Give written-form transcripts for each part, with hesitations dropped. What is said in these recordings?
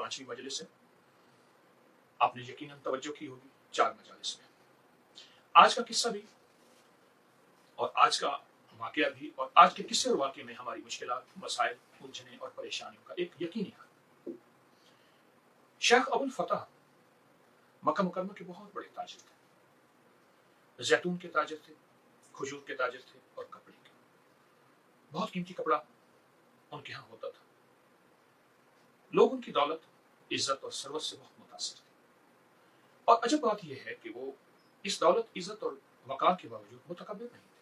5ویں مجلس ہے. آپ نے یقیناً توجہ کی ہوگی 4 مجالس میں. آج کا قصہ بھی اور آج کا واقعہ بھی اور آج کے قصے اور واقعے میں ہماری مشکلات، مسائل، الجھنیں اور پریشانیوں کا ایک یقینی حل. شیخ ابو الفتح مکہ مکرمہ کے بہت بڑے تاجر تھے. زیتون کے تاجر تھے، کھجور کے تاجر تھے اور کپڑے کے. بہت قیمتی کپڑا ان کے ہاں ہوتا تھا. لوگ ان کی دولت، عزت اور ثروت سے بہت متاثر تھے. اور عجب بات یہ ہے کہ وہ اس دولت، عزت اور وقار کے باوجود متکبر نہیں تھے.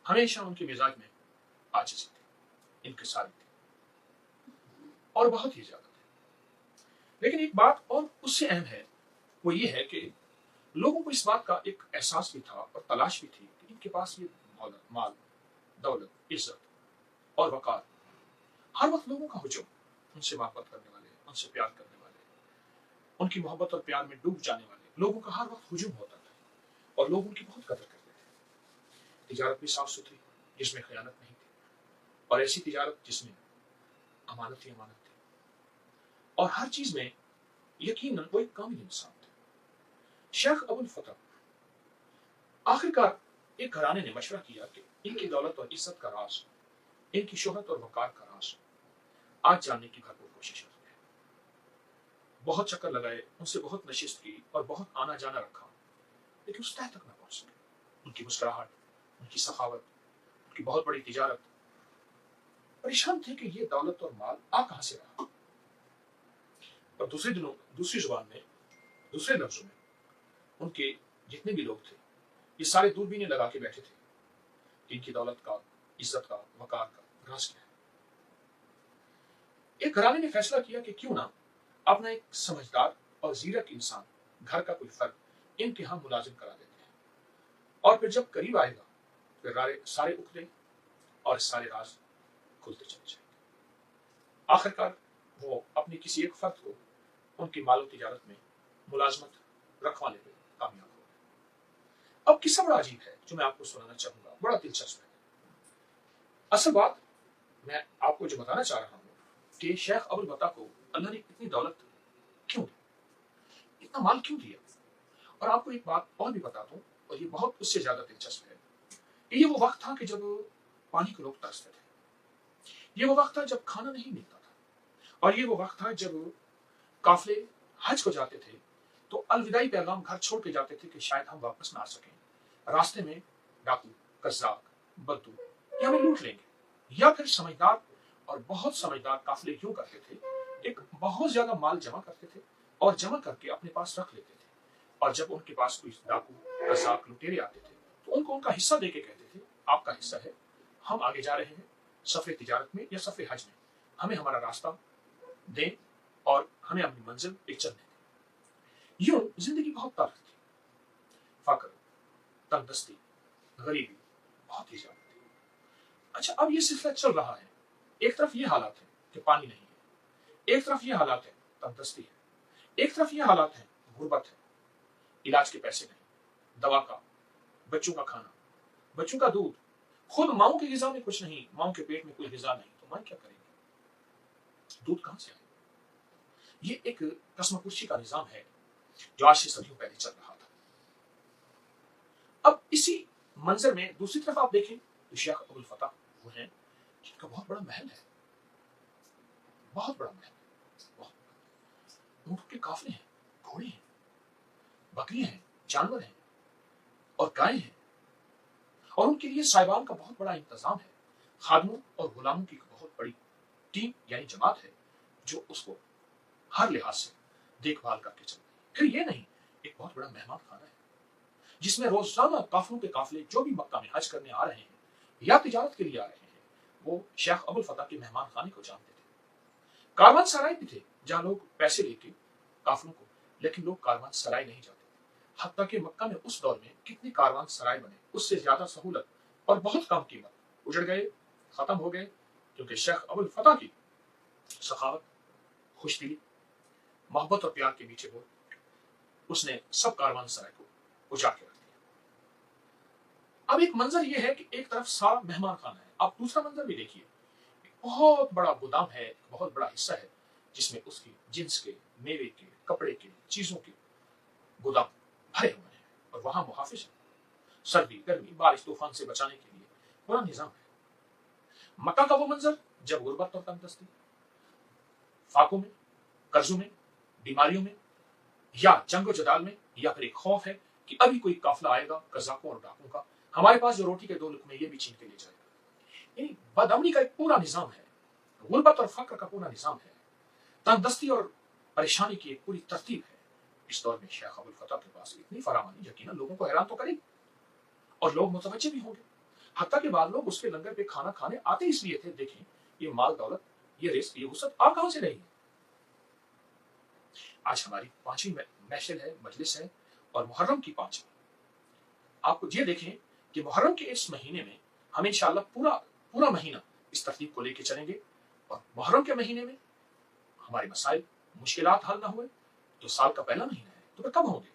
ہمیشہ ان کے مزاج میں عاجزی تھی، انکساری تھی اور بہت ہی زیادہ تھے. لیکن ایک بات اور اس سے اہم ہے، وہ یہ ہے کہ لوگوں کو اس بات کا ایک احساس بھی تھا اور تلاش بھی تھی کہ ان کے پاس یہ مال، دولت، عزت اور وقار، ہر وقت لوگوں کا ہجوم، ان سے محبت کرنے والے، ان سے پیار کرنے والے، ان کی محبت اور پیار میں ڈوب جانے والے لوگوں کا ہر وقت ہجوم ہوتا تھا اور لوگ ان کی بہت قدر کرتے تھے. تجارت بھی صاف ستھری جس میں خیانت نہیں تھی، اور ایسی تجارت جس میں امانت ہی امانت تھی، اور ہر چیز میں یقیناً وہ ایک کامل انسان تھے. شیخ ابو الفتح آخرکار ایک گھرانے نے مشورہ کیا کہ ان کی دولت اور عزت کا راز، ان کی شہرت اور وقار کا راز آج جاننے کی بھرپور کوشش کرتے ہیں. بہت چکر لگائے، ان سے بہت نشست کی اور بہت آنا جانا رکھا، لیکن اس تہ تک نہ پہنچ سکے. ان کی مسکراہٹ، ان کی سخاوت، ان کی بہت بڑی تجارت. پریشان تھے کہ یہ دولت اور مال آ کہاں سے رہا. اور دوسری زبان میں، دوسرے لفظوں میں، ان کے جتنے بھی لوگ تھے یہ سارے دوربینیں لگا کے بیٹھے تھے کہ ان کی دولت کا، عزت کا، وقار کا راز کیا ہے. ایک گھرانے نے فیصلہ کیا کہ کیوں نہ اپنا ایک سمجھدار اور زیرک انسان، گھر کا کوئی فرد ان کے ہاں ملازم کرا دیتے ہیں، اور پھر جب قریب آئے گا پھر سارے عقدے اور سارے راز کھلتے چلے جائیں گے. آخرکار وہ اپنے کسی ایک فرد کو ان کی مال و تجارت میں ملازمت رکھوانے میں کامیاب ہو گئے. اب قصہ بڑا عجیب ہے جو میں آپ کو سنانا چاہوں گا، بڑا دلچسپ ہے. اصل بات میں آپ کو جو بتانا چاہ رہا ہوں کہ شیخ ابو الفتح کو اللہ نے اتنی دولت کیوں دی، اتنا مال کیوں دیا. اور آپ کو ایک بات اور بھی بتا دوں، اور یہ بہت اس سے زیادہ دلچسپ ہے. یہ وہ وقت تھا کہ جب پانی کو لوگ ترستے تھے. یہ وہ وقت تھا جب کھانا نہیں ملتا تھا. اور یہ وہ وقت تھا جب قافلے حج کو جاتے تھے تو الوداعی پیغام گھر چھوڑ کے جاتے تھے کہ شاید ہم واپس نہ آ سکیں. راستے میں ڈاکو، قزاق، بدو یہ ہمیں لوٹ لیں گے. یا پھر سمجھدار اور بہت سمجھدار قافلے یوں کرتے تھے، ایک بہت زیادہ مال جمع کرتے تھے اور جمع کر کے اپنے پاس رکھ لیتے تھے. اور جب ان کے پاس کوئی ڈاکو، قزاق، لٹیرے آتے تھے تو ان کو ان کا حصہ دے کے کہتے تھے آپ کا حصہ ہے، ہم آگے جا رہے ہیں سفر تجارت میں یا سفر حج میں، ہمیں ہمارا راستہ دیں اور ہمیں اپنی منزل پہ چلنے دیں. یوں زندگی بہت تلخ تھی. فقر، تنگدستی، غریبی بہت ہی زیادہ تھی. اچھا، اب یہ سلسلہ چل رہا ہے. ایک طرف یہ حالات ہے کہ پانی نہیں ہے، ایک طرف یہ حالات ہے تنگدستی ہے، ایک طرف یہ حالات ہے غربت ہے، علاج کے پیسے نہیں، دوا کا، بچوں کا کھانا، بچوں کا دودھ، خود ماؤں کی غذا میں کچھ نہیں، ماؤں کے پیٹ میں کوئی غذا نہیں تو ماں کیا کرے گی؟ دودھ کہاں سے آئے؟ یہ ایک قسم کشی کا نظام ہے جو آج سے صدیوں پہلے چل رہا تھا. اب اسی منظر میں دوسری طرف آپ دیکھیں تو شیخ ابو الفتح وہ ہیں جن کا بہت بڑا محل ہے، بہت بڑا محل ہے، بہت بڑا. اونٹ کے قافلے ہیں، گھوڑے ہیں، بکریاں ہیں، جانور ہیں اور گائے ہیں، اور ان کے لیے صاحبان کا بہت بڑا انتظام ہے. خادموں اور غلاموں کی بہت بڑی ٹیم یعنی جماعت ہے جو اس کو ہر لحاظ سے دیکھ بھال کر کے چلتی ہے. پھر یہ نہیں، ایک بہت بڑا مہمان خانہ ہے جس میں روزانہ قافلوں کے قافلے جو بھی مکہ میں حج کرنے آ رہے ہیں یا تجارت کے لیے آ رہے ہیں وہ شیخ ابو الفتح کے مہمان خانے کو جانتے تھے. کاروان سرائے بھی تھے جہاں لوگ پیسے لے کے قافلوں کو، لیکن لوگ کاروان سرائے نہیں جاتے. حتیٰ کہ مکہ میں اس دور میں کتنے کاروان سرائے بنے، اس سے زیادہ سہولت اور بہت کم قیمت اجڑ گئے، ختم ہو گئے، کیونکہ شیخ ابو الفتح کی سخاوت، خوش دلی، محبت اور پیار کے نیچے وہ اس نے سب کاروان سرائے کو اجاڑ کے رکھ دیا. اب ایک منظر یہ ہے کہ ایک طرف سارا مہمان خانہ ہے، آپ دوسرا منظر بھی دیکھیے، ایک بہت بڑا گودام ہے، ایک بہت بڑا حصہ ہے जिसमें उसकी जिन्स के, मेवे के, कपड़े के, चीजों के गोदाम भरे हुए हैं, और वहां मुहाफिज है। सर्दी, गर्मी, बारिश, तूफान से बचाने के लिए पूरा निजाम है। मक्का का वो मंजर जब गुर्बत और तंगदस्ती, फाकों में, कर्जों में, बीमारियों में, या जंगो जदाल में, या फिर एक खौफ है कि अभी कोई काफिला आएगा कजाकों और डाकुओं का, हमारे पास जो रोटी के 2 लुकमे ये भी छीन के ले जाएगा। यानी बदअमनी का एक पूरा निजाम है, गुर्बत और फक्र का पूरा निजाम है, तंगदस्ती और परेशानी की एक पूरी तरतीब है। इस दौर में शेख अबुल फतह के पास इतनी फरामानी यकीनन लोगों को हैरान तो करेगी, और लोग मुतवज्जे भी होंगे। हत्ता के बाद लोग उसके लंगर पे खाना खाने आते इसलिए थे, देखें ये माल दौलत, ये रिस्क, ये वसअत आ कहां से रही है। आज हमारी 5वीं महफिल है, मजलिस है, और मुहर्रम की 5वीं। आपको ये देखें कि मुहर्रम के इस महीने में हम इंशाअल्लाह पूरा महीना इस तरतीब को लेके चलेंगे, और मुहर्रम के महीने में हमारे मसाइल, मुश्किलात हल ना हुए तो साल का पहला महीना है, तो फिर कब होंगे।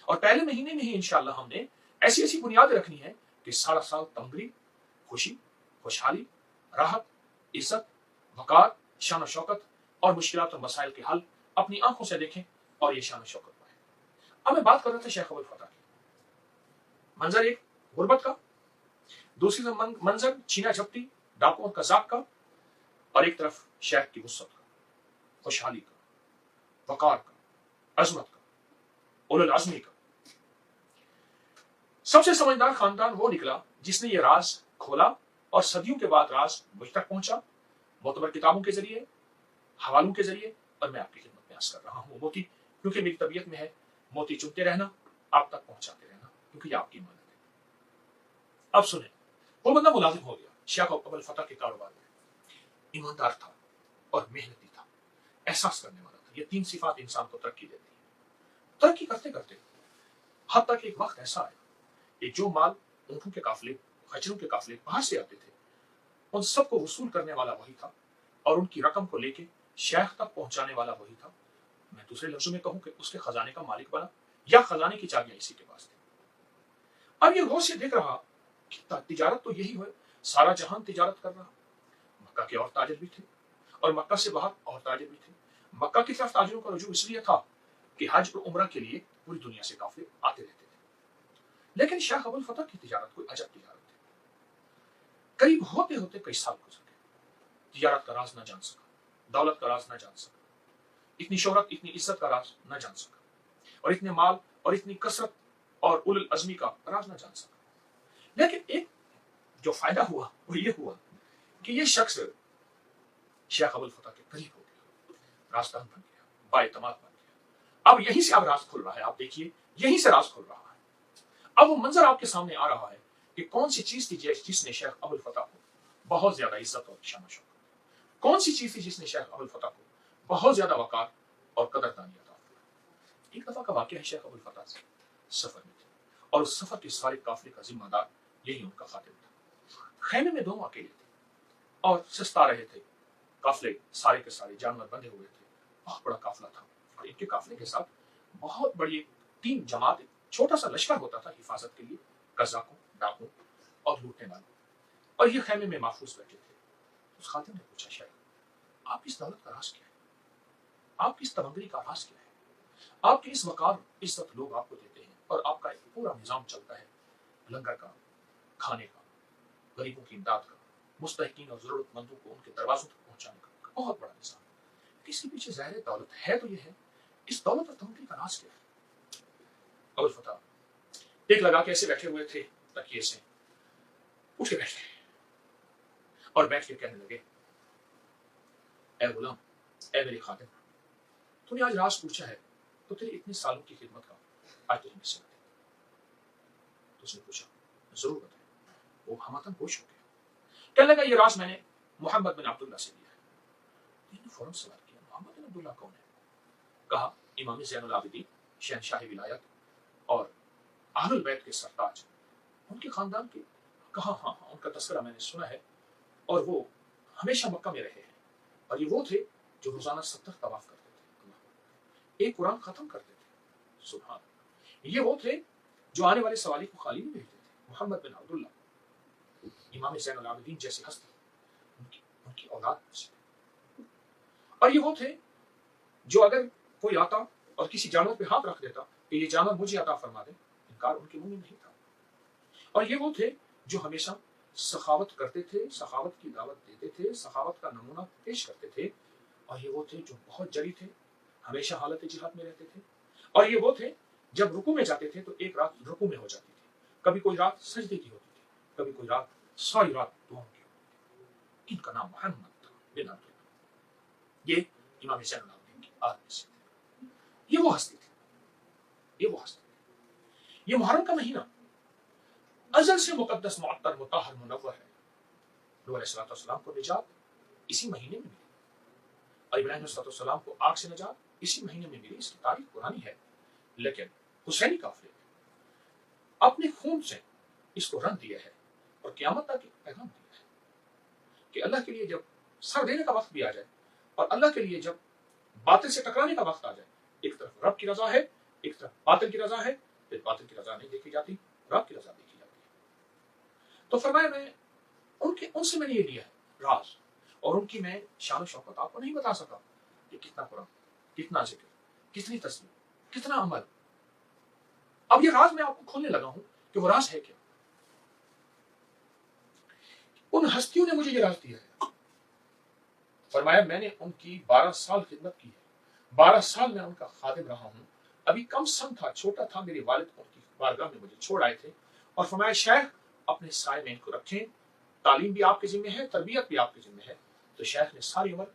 और पहले महीने में ही इंशाअल्लाह हमने ऐसी ऐसी बुनियाद रखनी है कि सारा साल तमगरी, खुशी, खुशहाली, राहत, इज्जत, वकार, शान शौकत और मुश्किलात और मसाइल के हल अपनी आंखों से देखें, और ये शान शौकत पाए। अब मैं बात कर रहा था शेख अबुल फतह की। मंजर एक गुर्बत का, दूसरी मंजर छीना झपटी, डाकुओं और कजाक का, और एक तरफ शेख की वुसअत का, खुशहाली का, वकार का, अजमत का, उलुल अज़्मी का। सबसे समझदार खानदान वो निकला जिसने ये राज खोला, और सदियों के बाद राज मुझ तक पहुंचा, मोतबर किताबों के जरिए, हवालों के जरिए, और मैं आपकी खिदमत में अर्ज कर रहा हूं मोती, क्योंकि मेरी तबीयत में है मोती चुनते रहना, आप तक पहुंचाते रहना, क्योंकि ये आपकी इमानत है। अब सुने, वो बंदा मुलाजिम हो गया शेख अबुल फतह के कारोबार में, ईमानदार था और मेहनती था, एहसास करने वाला था। ये 3 सिफात इंसान को तरक्की देती है। तरक्की करते करते हत्ता कि एक वक्त ऐसा आया कि जो माल ऊंटों के काफिले, खच्चरों के काफिले बाहर से आते थे, उन सबको वसूल करने वाला वही था, और उनकी रकम को लेके शेख तक पहुंचाने वाला वही था। मैं दूसरे लफ्जों में कहूं कि उसके खजाने का मालिक बना, या खजाने की चाबियां इसी के पास थी। अब ये गौर से देख रहा कि तिजारत तो यही है, सारा जहान तिजारत कर रहा। मक्का के और ताजिर भी थे, और मक्का से बाहर और ताजिर भी थे। मक्का की तरफ ताजिरों का रुजू इसलिए था कि हज और उम्रा के लिए पूरी दुनिया से काफिले आते रहते थे। लेकिन शेख अबुल फतह की तिजारत कोई अजब तिजारत थी। करीब होते होते कई साल गुजर गए, तिजारत का राज न जान सका, दौलत का राज न जान सका, इतनी शोहरत, इतनी इज्जत का राज न जान सका, और इतने माल और इतनी कसरत और उलुल अज़्मी का राज न जान सका। लेकिन एक जो फायदा हुआ वो ये हुआ कि ये शख्स शेख अबुल फतह के करीब हो गया, राजदान बन गया, बाएतमाद बन गया। अब यहीं से अब राज खुल रहा है। आप देखिए, यहीं से राज खुल रहा है। अब वो मंजर आपके सामने आ रहा है कि कौन सी चीज थी जिसने शेख अबुल फतह को बहुत ज्यादा इज्जत और शान शौकत, कौन सी चीज थी जिसने शेख अबुल फतह को बहुत ज्यादा वकार और कदरदानी अता की। एक दफा का वाकया है, शेख अबुल फतह सफर में थे, और उस सफर के सारे काफिले का जिम्मेदार यही उनका खातिम था। खैमे में दोनों अकेले थे और सस्ता रहे थे। काफिले सारे के सारे जानवर बंधे हुए थे, बहुत बड़ा काफिला था, और इनके काफिले के साथ बहुत बड़ी 3 जमात, छोटा सा लश्कर होता था हिफाजत के लिए, कजाकों, डाकुओं और लूटने वालों, और ये खैमे में महफूज बैठे थे। उस खातिम ने पूछा, शेख आपकी इस दौलत का राज क्या है, आपकी इस तमंगरी का राज क्या है, आपकी इस वकार इज्जत लोग आपको देते हैं, और आपका एक पूरा निजाम चलता है लंगर का, खाने का, गरीबों की इमदाद का, मुस्तहिकीन और जरूरतमंदों को उनके दरवाजों तक पहुंचाने का बहुत बड़ा निजाम। इसके पीछे ज़ाहिर दौलत है तो ये है, इस दौलत और तमंगरी का राज क्या है। अबुल फतह टेक लगा के ऐसे बैठे हुए थे, तकिए से उठ के बैठे और बैठ के कहने लगे, ए गुलाम, ए मेरे खातिम, तूने आज राज पूछा है तो तेरे इतने सालों की खिदमत का आज तुझे मिल सकती। तो उसने पूछा, जरूर बताए। वो हमतन होश हो गया, कहने लगा, ये राज मैंने मोहम्मद बिन अब्दुल्ला से लिया है। इन्होंने फौरन सवाल किया, मोहम्मद बिन अब्दुल्ला कौन है? कहा, इमाम ज़ैनुल आबिदीन, शहनशाह विलायत और अहलुल बैत के सरताज, उनके खानदान के। कहा, हाँ हाँ, उनका तस्करा मैंने सुना है, और वो हमेशा मक्का में रहे हैं, और ये वो थे जो रोजाना 70 तवाफ करते थे, एक कुरान खत्म करते थे। सुभान, ये वो थे जो आने वाले सवाली को खाली नहीं भेजते थे। मोहम्मद बिन अब्दुल्ला, इमाम ज़ैनुल आबिदीन जैसी हस्ती उनकी औलाद से, और ये वो थे जो अगर कोई आता और किसी जानवर पे हाथ रख देता कि ये जानवर मुझे अता फरमा दे, इनकार उनके मुंह में नहीं था। और ये वो थे जो हमेशा सखावत करते थे, सखावत की दावत देते थे, सखावत का नमूना पेश करते थे। और ये वो थे जो बहुत जरी थे, हमेशा हालत जिहाद में रहते थे। और ये वो थे जब रुकू में जाते थे तो एक रात रुकू में हो जाती थी, कभी कोई रात सजदे की होती थी, कभी कोई रात सारी रात दुआओं की होती थी। इनका नाम मोहम्मद था बिन अब्दुल्लाह। ये इमाम ज़ैनुल की आदमी से थे। ये वो हस्ती थे, ये वो हस्ती थे। ये मुहर्रम का महीना अजल से मुकद्दस, मुअत्तर, मुताहर, मुनव्वर है। नूह अलैहिस्सलाम को निजात इसी महीने में मिली और इब्राहीम अलैहिस्सलाम को आग से निजात इसी महीने में मिली। इसकी तारीख पुरानी है, लेकिन हुसैनी काफिले ने अपने खून से इसको रंग दिया है और क़यामत तक एक पैगाम दिया है कि अल्लाह के लिए जब सर देने का वक्त भी आ जाए और अल्लाह के लिए जब बातिल से टकराने का वक्त आ जाए, एक तरफ रब की रजा है, एक तरफ बातिल की रजा है, फिर बातिल की रजा नहीं देखी जाती, रब की रजा देखी जाती है। तो फरमाया मैं उनसे मैंने ये लिया है राज, और उनकी मैं शान शौकत आपको नहीं बता सका कि कितना कुरान, कितना जिक्र, कितनी तस्बीह, कितना अमल। अब ये राज मैं आपको खोलने लगा हूं कि वो राज है क्या। उन हस्तियों ने मुझे ये राज दिया है। फरमाया मैंने उनकी 12 साल खिदमत की है, 12 साल मैं उनका खादिम रहा हूं। अभी कम सन था, छोटा था, मेरे वालिद उनकी बारगाह में मुझे छोड़ आए थे और फरमाया शेख अपने साए में इनको रखें, तालीम भी आपके जिम्मे है, तरबियत भी आपके जिम्मे है। तो शेख ने सारी उम्र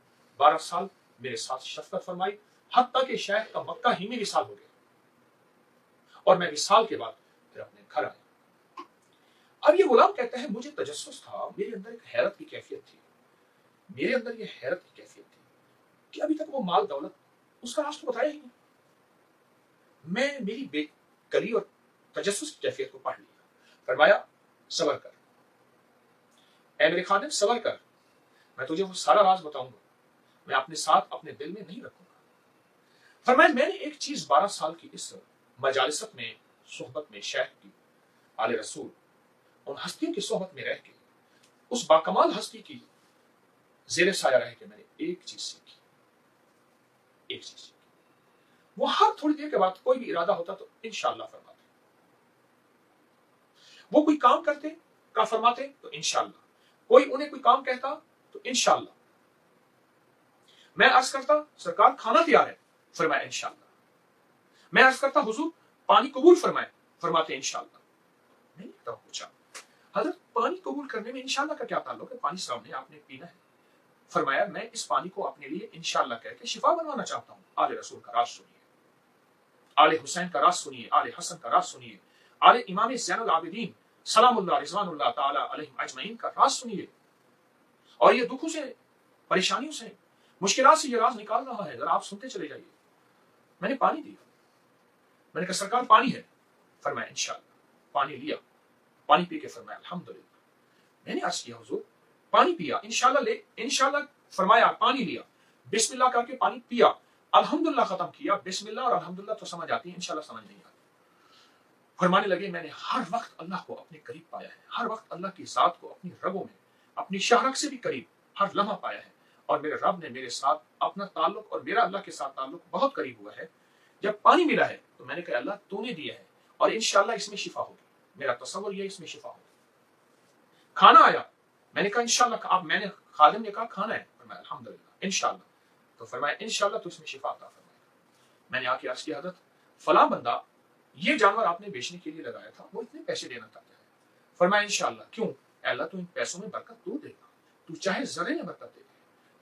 12 साल मेरे साथ शफकत फरमाई, हत्ता कि शेख का मक्का ही में विसाल हो गया और मैं विसाल के बाद फिर अपने घर आया। अब ये गुलाम कहता है मुझे तजस्सुस था, मेरे अंदर एक हैरत की कैफियत थी, मेरे अंदर ये हैरत की कैफियत थी कि अभी तक वो माल दौलत उसका राज तो बताया ही नहीं। मैं मेरी बेकली और तजस्सुस की कैफियत को पढ़ लिया। फरमाया सबर कर ऐ मेरे खादिम, सबर कर, मैं तुझे वो सारा राज बताऊंगा, मैं अपने साथ अपने दिल में नहीं रखूंगा। फरमाया मैंने एक चीज 12 साल की इस मजालिसत में, सोहबत में, शेख की, आले रसूल, उन हस्तियों की सोहबत में रह के, उस बाकमाल हस्ती की ज़ेरे साया रह के मैंने एक चीज सीखी, एक चीज सीखी। वो हर थोड़ी देर के बाद कोई भी इरादा होता तो इंशाअल्लाह फरमाते, वो कोई काम करते का फरमाते तो इंशाअल्लाह, कोई उन्हें कोई काम कहता तो इंशाअल्लाह। मैं अर्ज करता सरकार खाना तैयार है, फरमाया इंशाअल्लाह। मैं अर्ज करता हुजूर पानी कबूल फरमाए, फरमाते इंशाअल्लाह। मैंने तब पूछा हजरत पानी कबूल करने में इंशाअल्लाह का क्या ताल्लुक है, पानी सामने आपने पीना है। फरमाया मैं इस पानी को अपने लिए इंशाअल्लाह कह के शिफा बनवाना चाहता हूँ। आले रसूल का राज सुनिए, आले हुसैन का राज सुनिए, आले हसन का राज सुनिए, आले इमाम ज़ैनुल आबिदीन सलामुल्लाह रिज़वानुल्लाह ताला अलैहिम अजमईन का राज सुनिए। और ये दुखों से, परेशानियों से, मुश्किलात से ये राज निकाल रहा है, अगर आप सुनते चले जाइए। मैंने पानी दिया, मैंने कहा सरकार पानी है, फरमाया इंशाअल्लाह। पानी लिया, पानी पी के फरमाया अल्हम्दुलिल्लाह। मैंने अर्ज किया हुजूर पानी पिया, इंशाअल्लाह ले, इंशाअल्लाह फरमाया, पानी लिया, बिस्मिल्लाह करके पानी पिया, अल्हम्दुलिल्लाह खत्म किया। बिस्मिल्लाह और अल्हम्दुलिल्लाह तो समझ आती है, इंशाअल्लाह समझ नहीं आती। फरमाने लगे मैंने हर वक्त अल्लाह को अपने करीब पाया है, हर वक्त अल्लाह की जात को अपनी रगों में, अपनी शाहरक से भी करीब हर लम्हा पाया है। और मेरे रब ने मेरे साथ अपना ताल्लुक और मेरा अल्लाह के साथ ताल्लुक बहुत करीब हुआ है। जब पानी मिला है तो मैंने कहा अल्लाह तूने दिया है और इंशाअल्लाह इसमें शिफा होगी, मेरा तसव्वुर ये इसमें शिफा होगी। खाना आया, मैंने कहा इंशाअल्लाह, आप, मैंने खादिम ने कहा खाना है, फरमाया अल्हम्दुलिल्लाह इंशाअल्लाह। तो फरमाया इंशाअल्लाह तो इसमें शिफा अता फरमाएगा। मैंने आके अर्ज किया हज़रत फलां बंदा ये जानवर आपने बेचने के लिए लगाया था, वो इतने पैसे देना चाहता है। फरमाया इंशाअल्लाह। क्यों? अल्लाह तो इन पैसों में बरकत तू देगा, तू चाहे जरे में बरकत दे दे,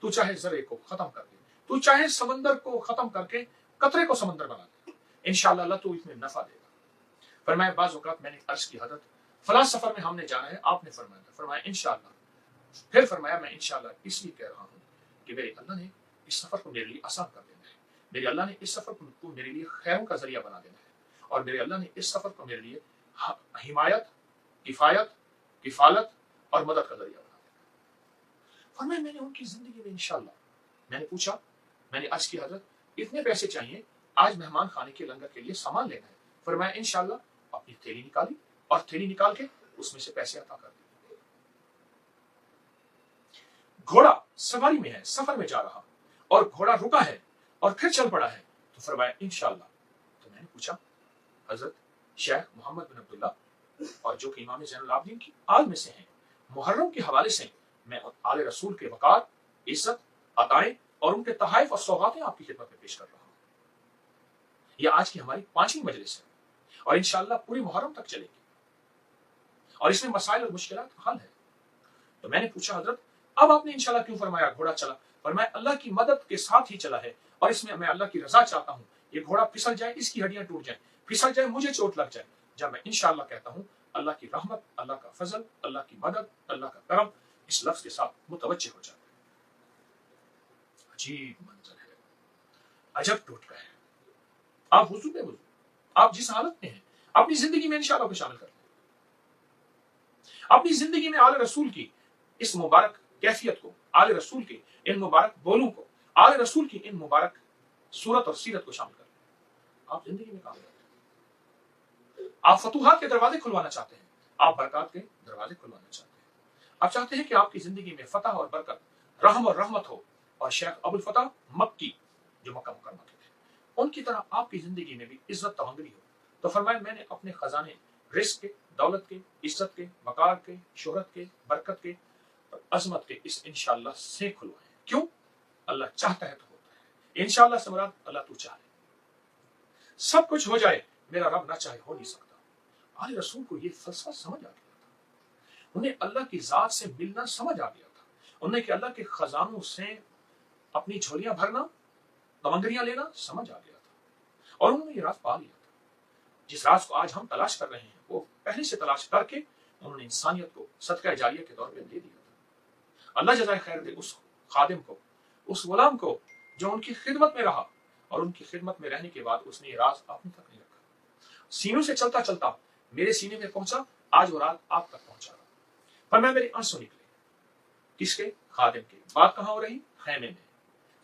तू चाहे जरे को खत्म कर दे, तू चाहे समंदर को खत्म करके कतरे को समंदर बना दे, इंशाअल्लाह अल्लाह तो इसमें नफा देगा। फरमाया बाज़ औक़ात मैंने अर्ज की हज़रत फलां सफर में हमने जाना है, आपने फरमाया इंशाअल्लाह। फिर फरमाया मैं इंशाअल्लाह इसलिए कह रहा हूँ कि मेरे अल्लाह ने इस सफर को मेरे लिए आसान कर देना है, मेरे अल्लाह ने इस सफर को मेरे लिए खैरों का जरिया बना देना है, और मेरे अल्लाह ने इस सफर को मेरे लिए हिमायत, किफायत, किफालत और मदद का जरिया बना देना। फरमाया मैंने उनकी जिंदगी में इंशाअल्लाह, मैंने पूछा, मैंने अर्ज की हज़रत इतने पैसे चाहिए, आज मेहमान खाने के लंगर के लिए सामान लेना है। फरमाया इंशाअल्लाह। अपनी थैली निकाली और थैली निकाल के उसमें से पैसे अता कर दिए। घोड़ा सवारी में है, सफर में जा रहा, और घोड़ा रुका है اور پھر چل پڑا ہے تو فرمایا انشاءاللہ. تو میں نے پوچھا حضرت شیخ محمد بن عبداللہ اور جو کہ امام زین العابدین کی آل میں سے ہیں، محرم کے حوالے سے میں آل رسول کے وقار، عزت، عطائیں اور ان کے تحائف اور سوغاتیں آپ کی خدمت میں پیش کر رہا ہوں. یہ آج کی ہماری 5ویں مجلس ہے اور انشاءاللہ پوری محرم تک چلے گی اور اس میں مسائل اور مشکلات کا حل ہے. تو میں نے پوچھا حضرت اب آپ نے انشاءاللہ کیوں فرمایا گھوڑا چلا؟ فرمایا اللہ کی مدد کے ساتھ ہی چلا ہے اور اس میں اللہ کی رضا چاہتا ہوں. یہ گھوڑا پھسل جائے، اس کی ہڈیاں ٹوٹ جائیں، پھسل جائے، مجھے چوٹ لگ جائے، جب میں انشاءاللہ کہتا ہوں اللہ کی رحمت، اللہ کا فضل، اللہ کی مدد، اللہ کا کرم اس لفظ کے ساتھ متوجہ ہو جاتا ہے. عجیب منظر ہے، عجب ٹوٹکا ہے. آپ وضو بے وضو، آپ جس حالت میں ہیں اپنی زندگی میں انشاءاللہ کو شامل کر لیں. اپنی زندگی میں آل رسول کی اس مبارک کیفیت کو، آل رسول کے ان مبارک بولوں کو، آل رسول کی ان مبارک صورت اور سیرت کو شامل کر لیں. آپ زندگی میں کامیاب ہیں. آپ فتوحات کے دروازے کھلوانا چاہتے ہیں، آپ برکات کے دروازے کھلوانا چاہتے ہیں. آپ چاہتے ہیں کہ آپ کی زندگی میں فتح اور برکت، رحم اور رحمت ہو. اور شیخ ابو الفتح مکی جو مکہ مکرمہ کے تھے، ان کی طرح آپ کی زندگی میں بھی عزت تمنگری ہو. تو فرمایا میں نے اپنے خزانے رزق کے، دولت کے، عزت کے، وقار کے، شہرت کے، برکت کے اور عظمت کے اس انشاءاللہ سے کھلوائے. کیوں؟ اللہ چاہتا ہے تو ہوتا ہے. انشاءاللہ سے مراد اللہ تو چاہے. سب کچھ ہو جائے، میرا رب نہ چاہے ہو نہیں سکتا. آل رسول کو یہ فلسفہ سمجھ آ گیا تھا. انہیں اللہ کی ذات سے ملنا سمجھ آ گیا تھا. انہیں کہ اللہ کے خزانوں سے اپنی جھولیاں بھرنا، تمنگریاں لینا سمجھ آ گیا تھا اور انہوں نے یہ راز پا لیا تھا. جس راز کو آج ہم تلاش کر رہے ہیں وہ پہلے سے تلاش کر کے انہوں نے انسانیت کو صدقہ جاریہ کے طور پہ دے دیا تھا. اللہ جزائے خیر دے اس خادم کو، اس غلام کو جو ان کی خدمت میں رہا اور ان کی خدمت میں رہنے کے بعد اس نے یہ راز اپنے تک نہیں رکھا. سینوں سے چلتا چلتا میرے سینے میں پہنچا، آج وہ رات آپ تک پہنچا رہا. پر میں میرے آنسو نکلے. کس کے؟ خادم کے. بات کہاں ہو رہی؟ خیمے میں،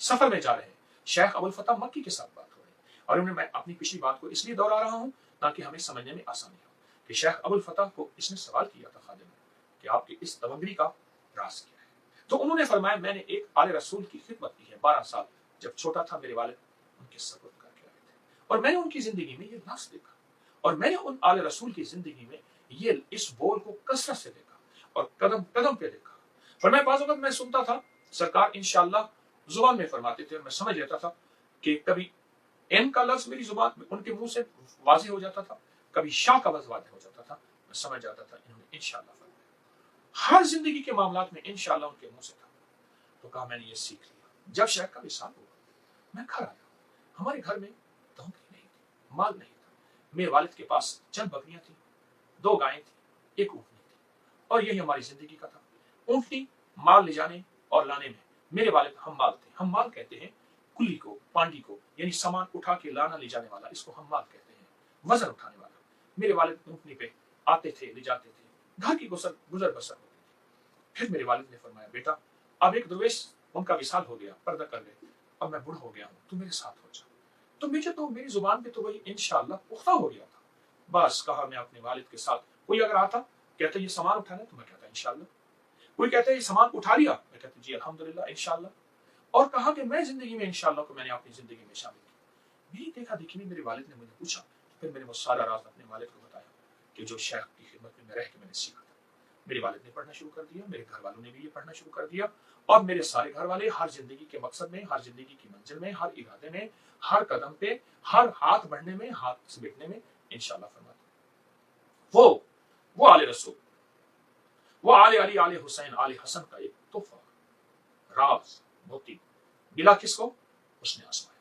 سفر میں جا رہے ہیں. شیخ ابو الفتح مکی کے ساتھ بات ہو رہی اور انہیں میں اپنی پچھلی بات کو اس لیے دوہرا رہا ہوں تاکہ ہمیں سمجھنے میں آسانی ہو کہ شیخ ابو الفتح کو اس نے سوال کیا تھا خادم نے کہ آپ کی اس تمنگری کا راز کیا ہے. تو انہوں نے فرمایا میں نے ایک آل رسول کی خدمت کی ہے 12 سال. جب چھوٹا تھا میرے والد ان کے سپرد کر کے آئے تھے اور میں نے ان کی زندگی میں یہ لفظ دیکھا اور میں نے ان آل رسول کی زندگی میں یہ اس بول کو کثرت سے دیکھا اور قدم قدم پہ دیکھا. فرمایا بعض وقت میں سنتا تھا سرکار انشاءاللہ زبان میں فرماتے تھے اور میں سمجھ لیتا تھا کہ کبھی ان کا لفظ میری زبان میں ان کے منہ سے واضح ہو جاتا تھا، کبھی شاہ کا لفظ واضح ہو جاتا تھا. میں سمجھ جاتا تھا انہوں نے انشاءاللہ فرمایا. ہر زندگی کے معاملات میں انشاءاللہ ان کے منہ سے تھا. تو کہا میں نے یہ سیکھ لیا. جب شیخ کا وصال ہوا میں گھر آیا. ہمارے گھر میں دھونکری نہیں تھی، مال نہیں تھا. میرے والد کے پاس چند بکریاں تھیں، 2 گائیں تھیں، 1 اونٹنی تھی اور یہی ہماری زندگی کا تھا. اونٹنی مال لے جانے اور لانے میں میرے والد حمال تھے. حمال کہتے ہیں کلی کو، پانڈی کو، یعنی سامان اٹھا کے لانا لے جانے والا، اس کو حمال کہتے ہیں، وزن اٹھانے والا. میرے والد اونٹنی پہ آتے تھے، لے جاتے تھے، گھر کی گزر بسر ہوتی تھی. پھر میرے والد نے فرمایا بیٹا اب ایک درویش ان کا وصال ہو گیا، پردہ کر گئے، اب میں بوڑھا ہو گیا ہوں، تو میرے ساتھ ہو جا. تو مجھے تو میری زبان پہ تو وہی انشاءاللہ پختہ ہو گیا تھا. بس کہا میں اپنے والد کے ساتھ. کوئی اگر آتا کہتا یہ سامان اٹھانا تو میں کہتا انشاءاللہ. کوئی کہتا ہے یہ سامان اٹھا لیا، میں کہتا جی الحمدللہ انشاءاللہ. اور کہا کہ میں زندگی میں انشاءاللہ کو میں نے اپنی زندگی میں شامل کی. میری دیکھا دیکھی میں میرے والد نے مجھے پوچھا، پھر میں نے وہ سارا راز اپنے والد کو بتایا کہ جو شیخ کی خدمت میں رہ کے میں نے سیکھا تھا. میرے والد نے پڑھنا شروع کر دیا، میرے گھر والوں نے بھی یہ پڑھنا شروع کر دیا اور میرے سارے گھر والے ہر زندگی کے مقصد میں، ہر زندگی کی منزل میں، ہر ارادے میں، ہر قدم پہ، ہر ہاتھ بڑھنے میں، ہاتھ سمیٹنے میں انشاءاللہ فرماتے. وہ آل رسول، وہ آل علی، آل حسین، آل حسن کا ایک تحفہ، راز، موتی ملا کس کو؟ اس نے آزمایا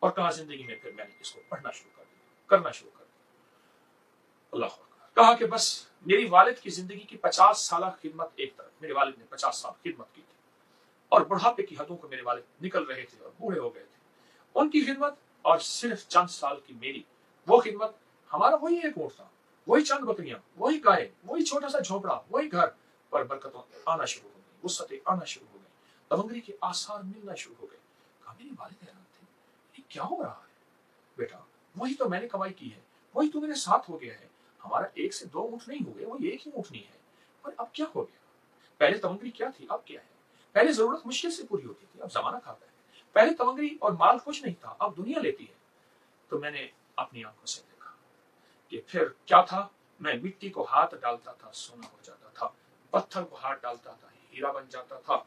اور کہا زندگی میں پھر میں نے اس کو پڑھنا شروع کر دیا، کرنا شروع کر دیا. اللہ اکبر. کہا کہ بس میری والد کی زندگی کی 50 سالہ خدمت ایک طرف، میرے والد نے 50 سال خدمت کی تھی اور بڑھاپے کی حدوں کو میرے والد نکل رہے تھے اور بوڑھے ہو گئے تھے. ان کی خدمت اور صرف چند سال کی میری وہ خدمت، ہمارا وہی ایک اونٹ تھا، وہی چند بکریاں، وہی گائے، وہی چھوٹا سا جھونپڑا، وہی گھر پر برکتوں آنا شروع ہو گئی، وسعتیں آنا شروع ہو گئی، تمنگری کے آثار ملنا شروع ہو گئے. کہا میری والد حیران تھے یہ کیا ہو رہا ہے بیٹا؟ وہی تو میں نے کمائی کی ہے، وہی تو میرے ساتھ ہو گیا ہے. ہمارا 1 سے 2 اونٹ نہیں ہو گئے، وہ ایک ہی اونٹنی ہے. پر اب کیا ہو گیا؟ پہلے تمنگری کیا تھی، اب کیا ہے؟ پہلے ضرورت مشکل سے پوری ہوتی تھی، اب زمانہ کھاتا ہے. पहले तमंगरी और माल खुश नहीं था, अब दुनिया लेती है। तो मैंने अपनी आंखों से देखा कि फिर क्या था, मैं मिट्टी को हाथ डालता था सोना हो जाता था, पत्थर को हाथ डालता था हीरा बन जाता था,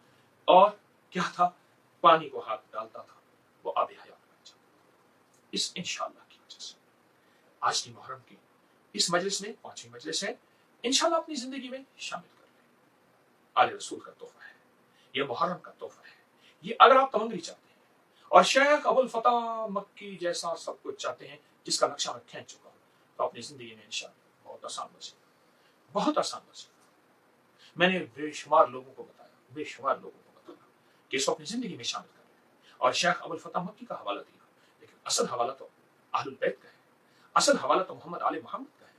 और क्या था, पानी को हाथ डालता था वो आब हयात बन जाता। इस इंशाअल्लाह की वजह से आज की मुहर्रम की इस मजलिस में, 5वीं मजलिस है, इंशाअल्लाह अपनी जिंदगी में शामिल कर लें। आले रसूल का तोहफा है, ये मुहर्रम का तोहफा है। ये अगर आप तमंगरी चाहते हैं और शेख अबुल फतह मक्की जैसा सब कुछ चाहते हैं जिसका नक्शा मैं खींच चुका हूं, तो अपनी जिंदगी में इंशाअल्लाह बहुत आसान बचेगा, बहुत आसान बचेगा। मैंने बेशुमार लोगों को बताया, बेशुमार लोगों को बताया कि इसको अपनी जिंदगी में शामिल करें। और शेख अबुल फतह मक्की का हवाला दिया, लेकिन असल हवाला तो अहलुल बैत का है, असल हवाला तो मोहम्मद आले मोहम्मद का है,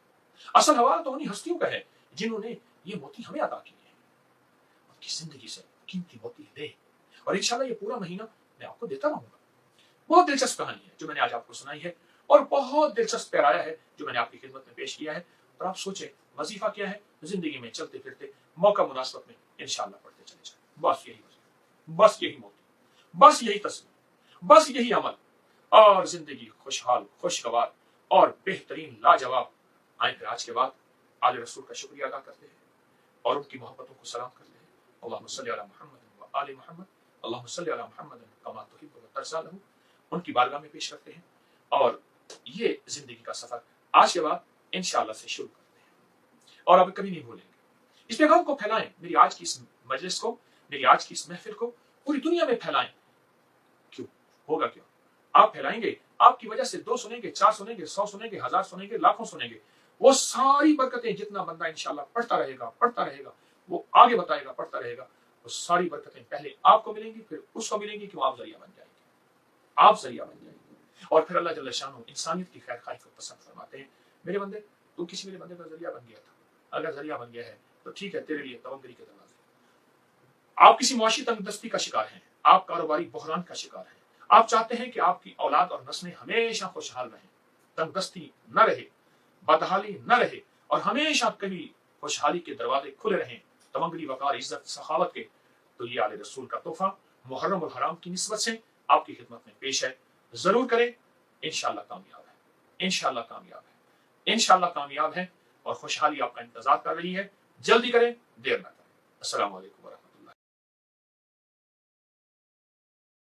असल हवाला तो उन्हीं हस्तियों का है जिन्होंने ये मोती हमें अता किए हैं। उनकी जिंदगी से कीमती मोती ले, और इंशाल्लाह ये पूरा महीना मैं आपको देता रहूंगा। बहुत दिलचस्प कहानी है जो मैंने आज आपको सुनाई है, और बहुत दिलचस्प पैराया है जो मैंने आपकी खिदमत में पेश किया है। और आप सोचे वजीफा क्या है, जिंदगी में चलते फिरते मौका मुनासिबत में इंशाल्लाह पढ़ते चले जाए। बस यही वजीफा, बस यही मोती, बस यही तस्वीर, बस यही अमल, और जिंदगी खुशहाल, खुशगवार और बेहतरीन लाजवाब। आए फिर आज के बाद आले रसूल का शुक्रिया अदा करते हैं और उनकी मोहब्बतों को सलाम करते हैं। अल्लाहुम्मा सल्ली अला मुहम्मद व आले मुहम्मद, अल्लाहुम्मा सल्ली अला मुहम्मद कमा तुहिब्बु व तर्ज़ा लहू, उनकी बारगाह में पेश करते हैं। और ये जिंदगी का सफर आज के बाद इंशाअल्लाह से शुरू करते हैं और अब कभी नहीं भूलेंगे। इस पैगाम को फैलाएं, मेरी आज की इस मजलिस को, मेरी आज की इस महफिल को पूरी दुनिया में फैलाएं। क्यों होगा, क्यों आप फैलाएंगे, आपकी वजह से 2 सुनेंगे, 4 सुनेंगे, 100 सुनेंगे, 1000 सुनेंगे, लाखों सुनेंगे। वो सारी बरकतें जितना बंदा इंशाअल्लाह पढ़ता रहेगा, वो आगे बताएगा, पढ़ता रहेगा, वो सारी बरकतें पहले आपको मिलेंगी, फिर उसको मिलेंगी, क्यों आप जरिया बन जाएंगे, आप जरिया बन जाएंगे। और फिर अल्लाह जल्ल शानहू इंसानियत की खैर खाई को पसंद फरमाते हैं। मेरे बंदे, तू किसी मेरे बंदे का जरिया बन गया था, अगर जरिया बन गया है तो ठीक है, तेरे लिए तवक्कुल के दरवाजे। आप किसी मुआशी तंगदस्ती का शिकार हैं, आप कारोबारी बहरान का शिकार हैं, आप चाहते हैं कि आपकी औलाद और नस्लें हमेशा खुशहाल रहें, तंगदस्ती न रहे, बदहाली न रहे, और हमेशा कभी खुशहाली के दरवाजे खुले रहें, तमंगली वकार इज्जत सखावत के, तो ये आले रसूल का तोहफा मुहर्रम और हराम की निस्बत से आपकी खिदमत में पेश है। जरूर करें, इंशाअल्लाह कामयाब है, इंशाअल्लाह कामयाब है, इंशाअल्लाह कामयाब है, और खुशहाली आपका इंतजार कर रही है। जल्दी करें, देर न करें। अस्सलाम वालेकुम।